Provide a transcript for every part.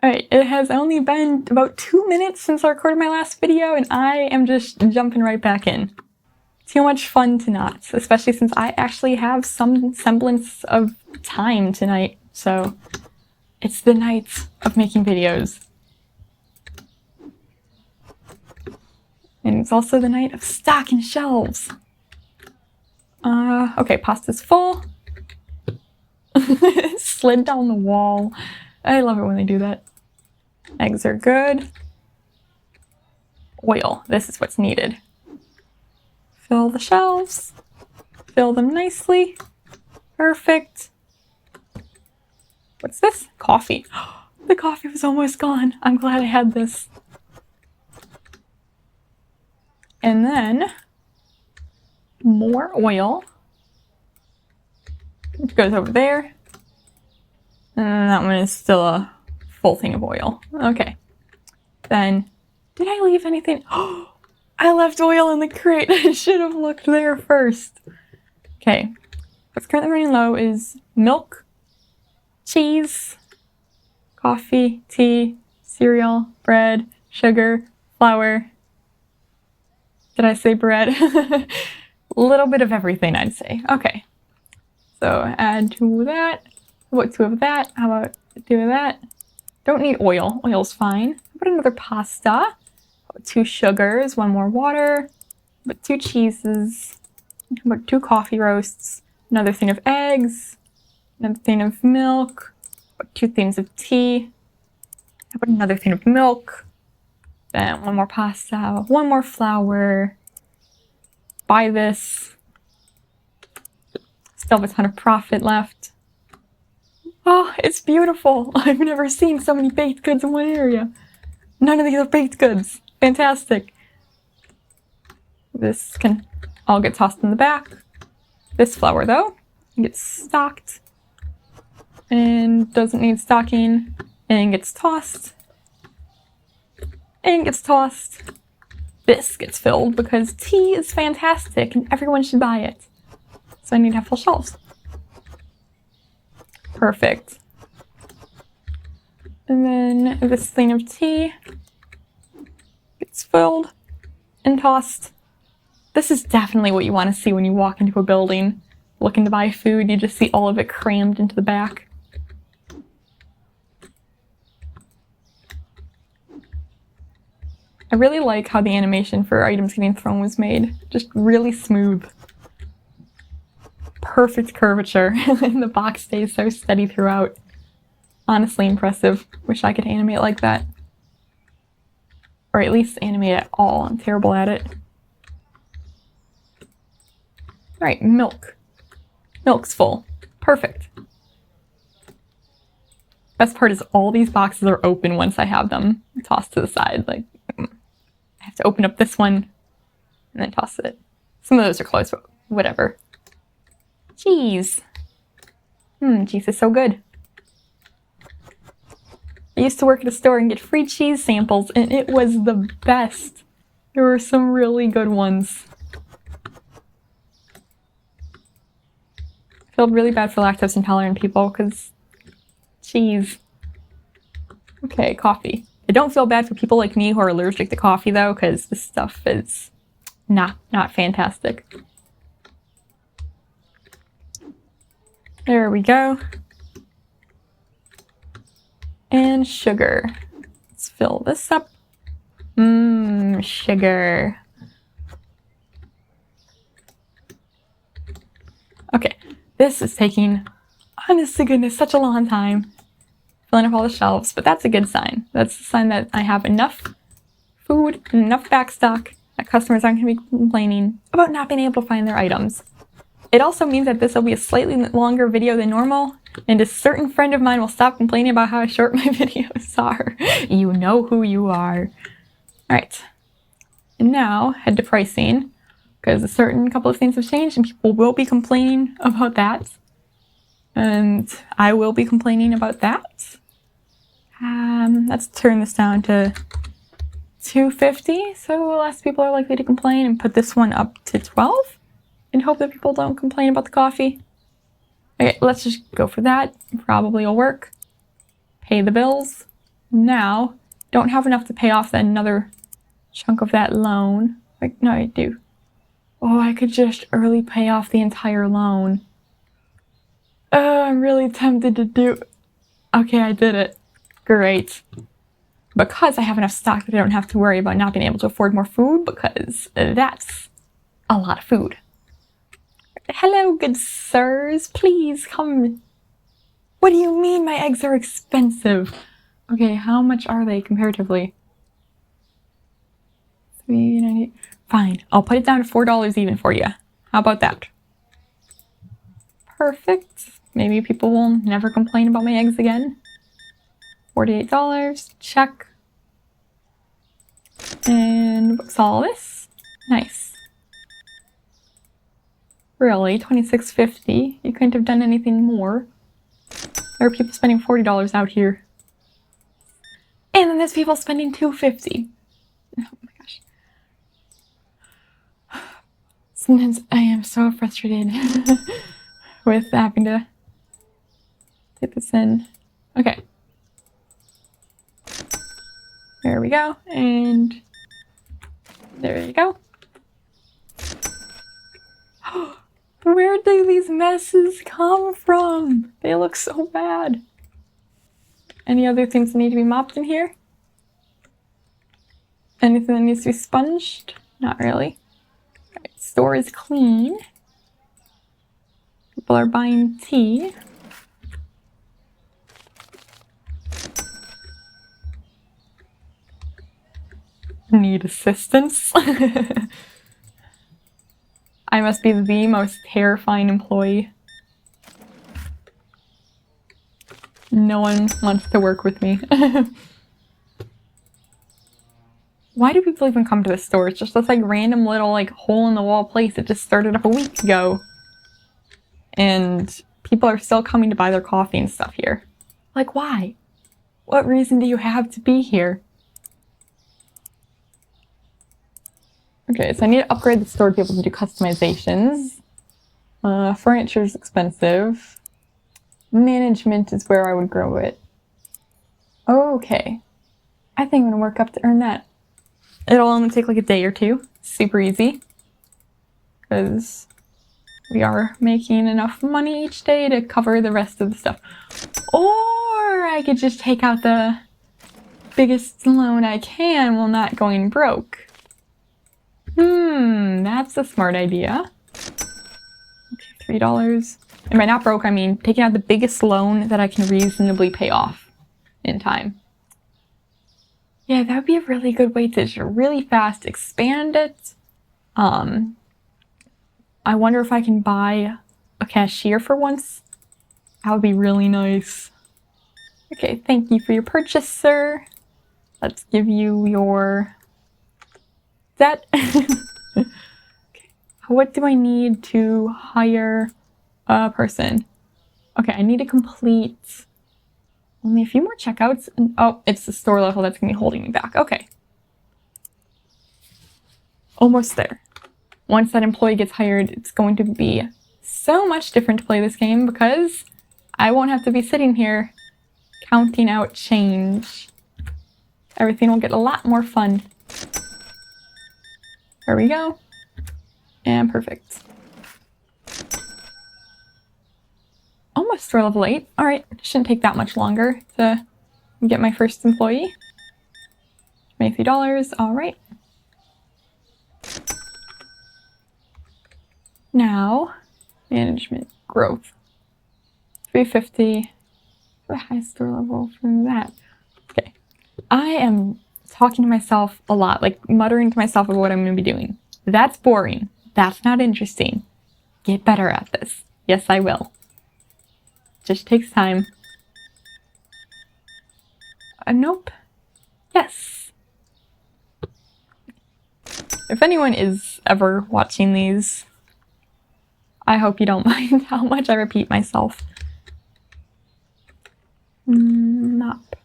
Alright, it has only been about 2 minutes since I recorded my last video, and I am just jumping right back in. Too much fun to not, especially since I actually have some semblance of time tonight, so it's the night of making videos. And it's also the night of stocking shelves. Okay, pasta's full. It slid down the wall. I love it when they do that. Eggs are good. Oil, this is what's needed. Fill the shelves. Fill them nicely. Perfect. What's this? Coffee. The coffee was almost gone. I'm glad I had this. And then more oil. It goes over there. And that one is still a full thing of oil. Okay. Then, did I leave anything? Oh, I left oil in the crate. I should have looked there first. Okay. What's currently running low is milk, cheese, coffee, tea, cereal, bread, sugar, flour. Did I say bread? A little bit of everything, I'd say. Okay. So add 2 of that. How about 2 of that? How about 2 of that? Don't need oil. Oil's fine. How about another pasta? How about 2 sugars, 1 more water. How about 2 cheeses. How about 2 coffee roasts. Another thing of eggs. Another thing of milk. How about 2 things of tea. How about another thing of milk. Then 1 more pasta. 1 more flour. Buy this. Still have a ton of profit left. Oh, it's beautiful. I've never seen so many baked goods in one area. None of these are baked goods. Fantastic. This can all get tossed in the back. This flour, though, gets stocked and doesn't need stocking and gets tossed and gets tossed. This gets filled because tea is fantastic and everyone should buy it. So I need to have full shelves. Perfect. And then this thing of tea gets filled and tossed. This is definitely what you want to see when you walk into a building looking to buy food. You just see all of it crammed into the back. I really like how the animation for items getting thrown was made. Just really smooth. Perfect curvature, and the box stays so steady throughout. Honestly impressive. Wish I could animate like that. Or at least animate at all. I'm terrible at it. Alright, milk. Milk's full. Perfect. Best part is all these boxes are open once I have them tossed to the side. Like, I have to open up this one and then toss it. Some of those are closed, but whatever. Cheese. Cheese is so good. I used to work at a store and get free cheese samples, and it was the best. There were some really good ones. I feel really bad for lactose intolerant people, because cheese. Okay, coffee. I don't feel bad for people like me who are allergic to coffee, though, because this stuff is not fantastic. There we go. And sugar. Let's fill this up. Sugar. Okay, this is taking, honest to goodness, such a long time. Filling up all the shelves, but that's a good sign. That's a sign that I have enough food and enough backstock that customers aren't going to be complaining about not being able to find their items. It also means that this will be a slightly longer video than normal, and a certain friend of mine will stop complaining about how short my videos are. You know who you are. Alright. And now, head to pricing, because a certain couple of things have changed, and people will be complaining about that. And I will be complaining about that. Let's turn this down to $2.50, so less people are likely to complain, and put this one up to $12. And hope that people don't complain about the coffee. Okay, let's just go for that. Probably will work. Pay the bills. Now, don't have enough to pay off another chunk of that loan. Like, no, I do. Oh, I could just early pay off the entire loan. Oh, I'm really tempted to do... Okay, I did it. Great. Because I have enough stock that I don't have to worry about not being able to afford more food, because that's a lot of food. Hello, good sirs. Please come. What do you mean my eggs are expensive? Okay, how much are they comparatively? $3.98. Fine, I'll put it down to $4 even for you. How about that? Perfect. Maybe people will never complain about my eggs again. $48. Check. And what's all this? Nice. Really? $26.50? You couldn't have done anything more. There are people spending $40 out here. And then there's people spending $2.50. Oh my gosh. Sometimes I am so frustrated with having to get this in. Okay. There we go. And there you go. Where do these messes come from? They look so bad. Any other things that need to be mopped in here? Anything that needs to be sponged? Not really. Alright, store is clean. People are buying tea. Need assistance? I must be the most terrifying employee. No one wants to work with me. Why do people even come to this store? It's just this like random little like hole in the wall place that just started up a week ago. And people are still coming to buy their coffee and stuff here. Like, why? What reason do you have to be here? Okay, so I need to upgrade the store to be able to do customizations. Furniture is expensive. Management is where I would grow it. Okay. I think I'm gonna work up to earn that. It'll only take like a day or two. Super easy. Because we are making enough money each day to cover the rest of the stuff. Or I could just take out the biggest loan I can while not going broke. That's a smart idea. Okay, $3. And by not broke, I mean taking out the biggest loan that I can reasonably pay off in time. Yeah, that would be a really good way to just really fast expand it. I wonder if I can buy a cashier for once. That would be really nice. Okay, thank you for your purchase, sir. Let's give you your debt. Okay. What do I need to hire a person? Okay, I need to complete only a few more checkouts. And, oh, it's the store level that's going to be holding me back. Okay. Almost there. Once that employee gets hired, it's going to be so much different to play this game because I won't have to be sitting here counting out change. Everything will get a lot more fun. There we go. And perfect. Almost store level 8. Alright, shouldn't take that much longer to get my first employee. $23. Alright. Now, management growth. 350. The highest store level from that. Okay. I am talking to myself a lot, like muttering to myself about what I'm going to be doing. That's boring. That's not interesting. Get better at this. Yes, I will. Just takes time. Nope. Yes. If anyone is ever watching these, I hope you don't mind how much I repeat myself. Nope.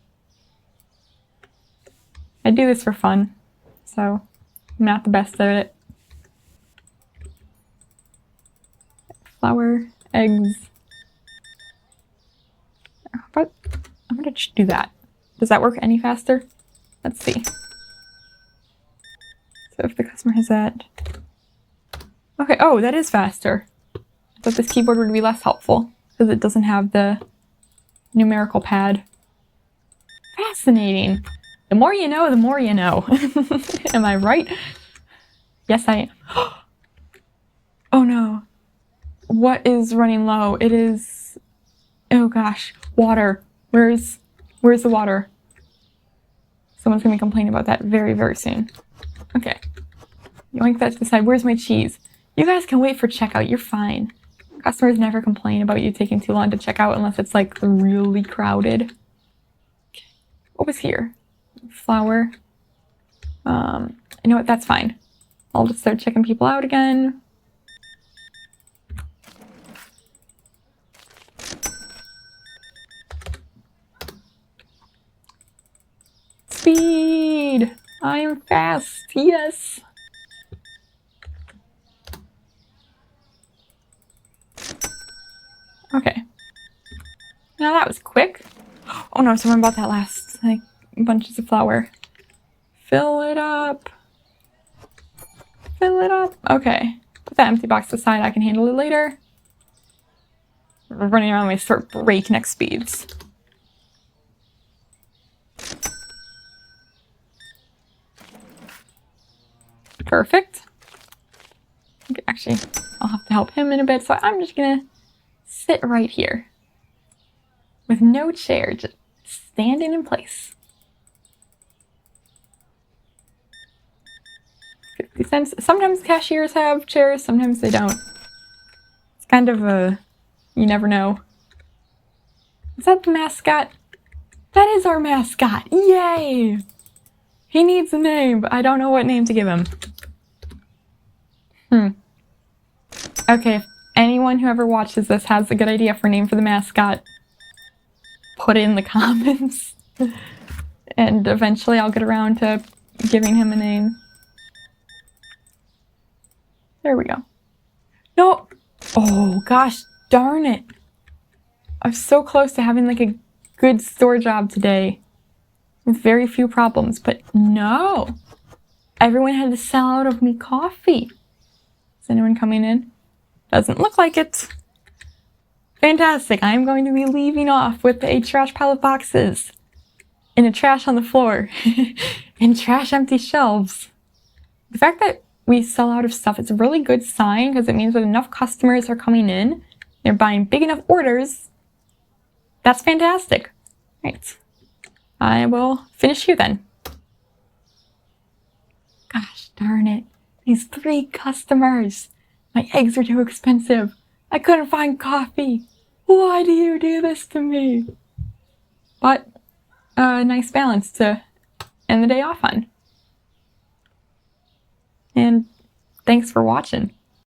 I do this for fun, so I'm not the best at it. Flour, eggs. But I'm gonna just do that. Does that work any faster? Let's see. So if the customer has that... Okay, oh, that is faster. I thought this keyboard would be less helpful because it doesn't have the numerical pad. Fascinating. The more you know, the more you know. Am I right? Yes, I am. Oh no. What is running low? It is... Oh gosh. Water. Where's the water? Someone's gonna complain about that very, very soon. Okay. Yoink that to the side. Where's my cheese? You guys can wait for checkout. You're fine. Customers never complain about you taking too long to check out unless it's like really crowded. Okay. What was here? Flour. You know what? That's fine. I'll just start checking people out again. Speed! I'm fast! Yes! Okay. Now that was quick. Oh no, someone bought that last, like, bunches of flour. Fill it up. Fill it up. Okay. Put that empty box aside. I can handle it later. We're running around my sort of breakneck speeds. Perfect. Okay, actually, I'll have to help him in a bit, so I'm just gonna sit right here. With no chair, just standing in place. 50 cents. Sometimes cashiers have chairs, sometimes they don't. It's kind of a... you never know. Is that the mascot? That is our mascot! Yay! He needs a name, but I don't know what name to give him. Okay, if anyone who ever watches this has a good idea for a name for the mascot, put it in the comments. And eventually I'll get around to giving him a name. There we go. No! Oh, gosh darn it. I'm so close to having like a good store job today. With very few problems, but no! Everyone had to sell out of me coffee. Is anyone coming in? Doesn't look like it. Fantastic. I'm going to be leaving off with a trash pile of boxes. And a trash on the floor. And trash empty shelves. The fact that we sell out of stuff is a really good sign because it means that enough customers are coming in. They're buying big enough orders. That's fantastic. Right. I will finish here then. Gosh darn it. These 3 customers. My eggs are too expensive. I couldn't find coffee. Why do you do this to me? But a nice balance to end the day off on. And thanks for watching.